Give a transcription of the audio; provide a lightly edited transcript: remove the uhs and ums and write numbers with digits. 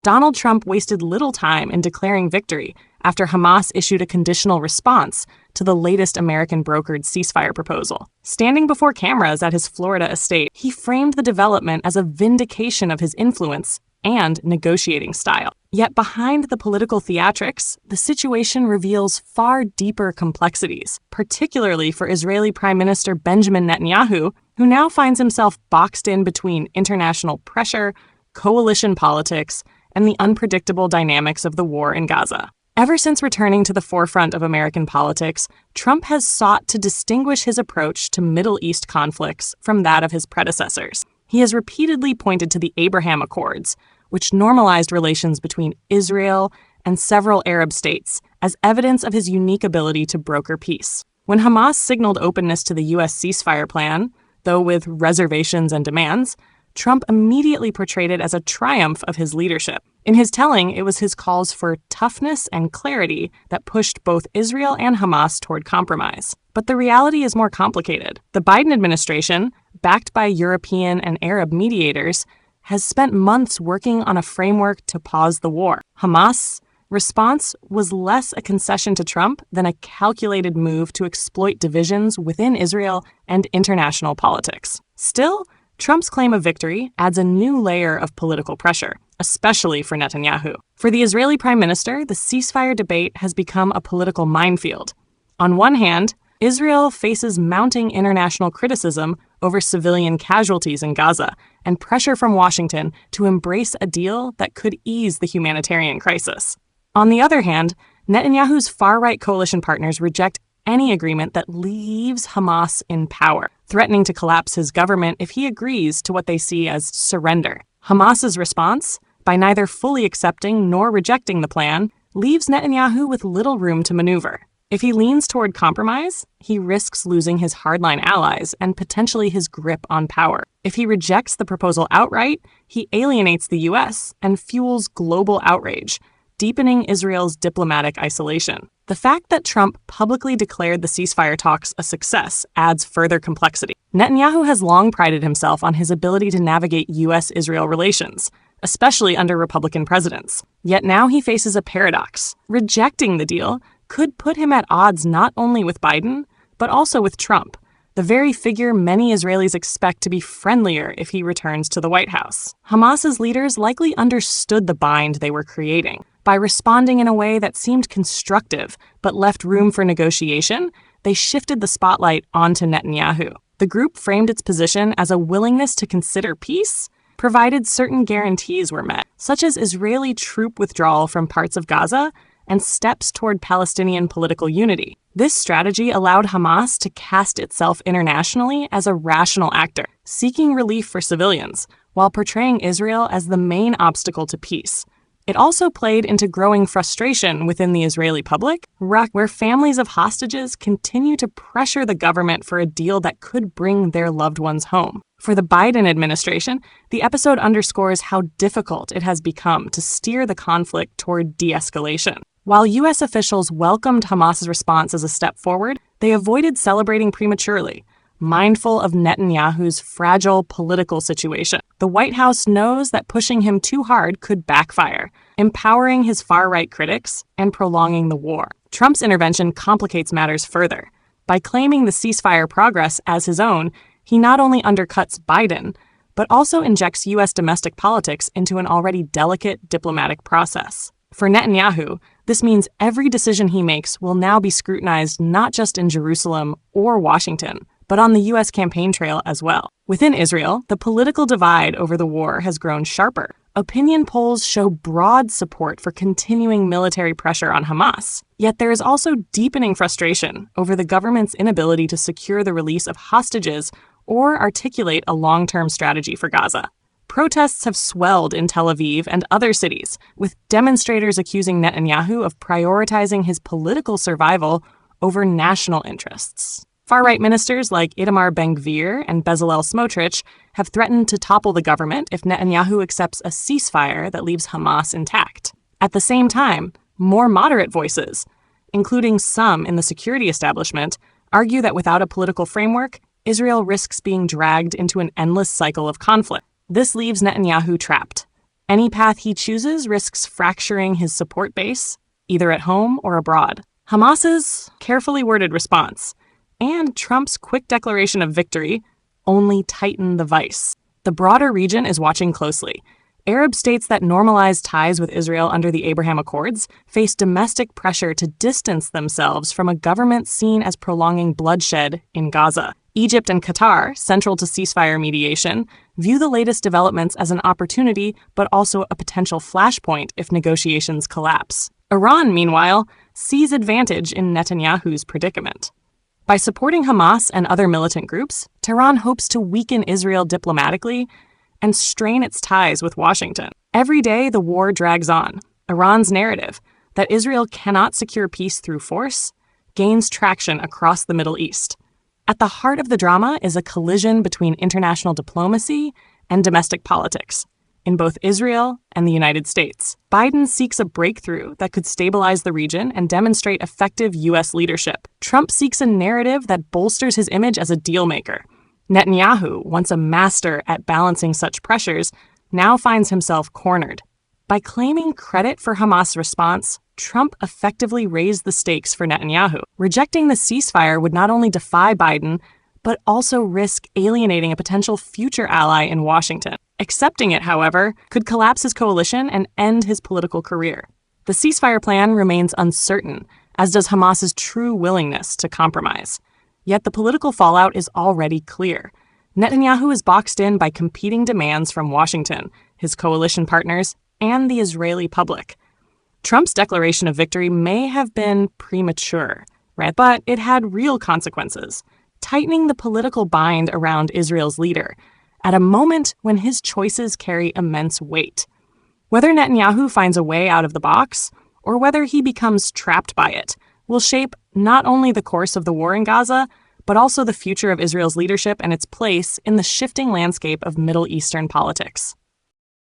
Donald Trump wasted little time in declaring victory after Hamas issued a conditional response to the latest American-brokered ceasefire proposal. Standing before cameras at his Florida estate, he framed the development as a vindication of his influence and negotiating style. Yet behind the political theatrics, the situation reveals far deeper complexities, particularly for Israeli Prime Minister Benjamin Netanyahu, who now finds himself boxed in between international pressure, coalition politics, and the unpredictable dynamics of the war in Gaza. Ever since returning to the forefront of American politics, Trump has sought to distinguish his approach to Middle East conflicts from that of his predecessors. He has repeatedly pointed to the Abraham Accords, which normalized relations between Israel and several Arab states, as evidence of his unique ability to broker peace. When Hamas signaled openness to the U.S. ceasefire plan, though with reservations and demands, Trump immediately portrayed it as a triumph of his leadership. In his telling, it was his calls for toughness and clarity that pushed both Israel and Hamas toward compromise. But the reality is more complicated. The Biden administration, backed by European and Arab mediators, has spent months working on a framework to pause the war. Hamas' response was less a concession to Trump than a calculated move to exploit divisions within Israel and international politics. Still, Trump's claim of victory adds a new layer of political pressure, especially for Netanyahu. For the Israeli prime minister, the ceasefire debate has become a political minefield. On one hand, Israel faces mounting international criticism over civilian casualties in Gaza and pressure from Washington to embrace a deal that could ease the humanitarian crisis. On the other hand, Netanyahu's far-right coalition partners reject any agreement that leaves Hamas in power, threatening to collapse his government if he agrees to what they see as surrender. Hamas's response, by neither fully accepting nor rejecting the plan, leaves Netanyahu with little room to maneuver. If he leans toward compromise, he risks losing his hardline allies and potentially his grip on power. If he rejects the proposal outright, he alienates the U.S. and fuels global outrage, deepening Israel's diplomatic isolation. The fact that Trump publicly declared the ceasefire talks a success adds further complexity. Netanyahu has long prided himself on his ability to navigate U.S.-Israel relations, especially under Republican presidents. Yet now he faces a paradox. Rejecting the deal could put him at odds not only with Biden, but also with Trump, the very figure many Israelis expect to be friendlier if he returns to the White House. Hamas's leaders likely understood the bind they were creating. By responding in a way that seemed constructive but left room for negotiation, they shifted the spotlight onto Netanyahu. The group framed its position as a willingness to consider peace, provided certain guarantees were met, such as Israeli troop withdrawal from parts of Gaza and steps toward Palestinian political unity. This strategy allowed Hamas to cast itself internationally as a rational actor, seeking relief for civilians, while portraying Israel as the main obstacle to peace. It also played into growing frustration within the Israeli public, where families of hostages continue to pressure the government for a deal that could bring their loved ones home. For the Biden administration, the episode underscores how difficult it has become to steer the conflict toward de-escalation. While U.S. officials welcomed Hamas's response as a step forward, they avoided celebrating prematurely, mindful of Netanyahu's fragile political situation. The White House knows that pushing him too hard could backfire, empowering his far-right critics and prolonging the war. Trump's intervention complicates matters further. By claiming the ceasefire progress as his own, he not only undercuts Biden, but also injects U.S. domestic politics into an already delicate diplomatic process. For Netanyahu, this means every decision he makes will now be scrutinized not just in Jerusalem or Washington, but on the U.S. campaign trail as well. Within Israel, the political divide over the war has grown sharper. Opinion polls show broad support for continuing military pressure on Hamas. Yet there is also deepening frustration over the government's inability to secure the release of hostages or articulate a long-term strategy for Gaza. Protests have swelled in Tel Aviv and other cities, with demonstrators accusing Netanyahu of prioritizing his political survival over national interests. Far-right ministers like Itamar Ben-Gvir and Bezalel Smotrich have threatened to topple the government if Netanyahu accepts a ceasefire that leaves Hamas intact. At the same time, more moderate voices, including some in the security establishment, argue that without a political framework, Israel risks being dragged into an endless cycle of conflict. This leaves Netanyahu trapped. Any path he chooses risks fracturing his support base, either at home or abroad. Hamas's carefully worded response and Trump's quick declaration of victory only tighten the vice. The broader region is watching closely. Arab states that normalized ties with Israel under the Abraham Accords face domestic pressure to distance themselves from a government seen as prolonging bloodshed in Gaza. Egypt and Qatar, central to ceasefire mediation, view the latest developments as an opportunity but also a potential flashpoint if negotiations collapse. Iran, meanwhile, sees advantage in Netanyahu's predicament. By supporting Hamas and other militant groups, Tehran hopes to weaken Israel diplomatically and strain its ties with Washington. Every day, the war drags on. Iran's narrative that Israel cannot secure peace through force gains traction across the Middle East. At the heart of the drama is a collision between international diplomacy and domestic politics in both Israel and the United States. Biden seeks a breakthrough that could stabilize the region and demonstrate effective U.S. leadership. Trump seeks a narrative that bolsters his image as a deal-maker. Netanyahu, once a master at balancing such pressures, now finds himself cornered. By claiming credit for Hamas' response, Trump effectively raised the stakes for Netanyahu. Rejecting the ceasefire would not only defy Biden, but also risk alienating a potential future ally in Washington. Accepting it, however, could collapse his coalition and end his political career. The ceasefire plan remains uncertain, as does Hamas's true willingness to compromise. Yet the political fallout is already clear. Netanyahu is boxed in by competing demands from Washington, his coalition partners, and the Israeli public. Trump's declaration of victory may have been premature, right? But it had real consequences, tightening the political bind around Israel's leader at a moment when his choices carry immense weight. Whether Netanyahu finds a way out of the box, or whether he becomes trapped by it, will shape not only the course of the war in Gaza, but also the future of Israel's leadership and its place in the shifting landscape of Middle Eastern politics.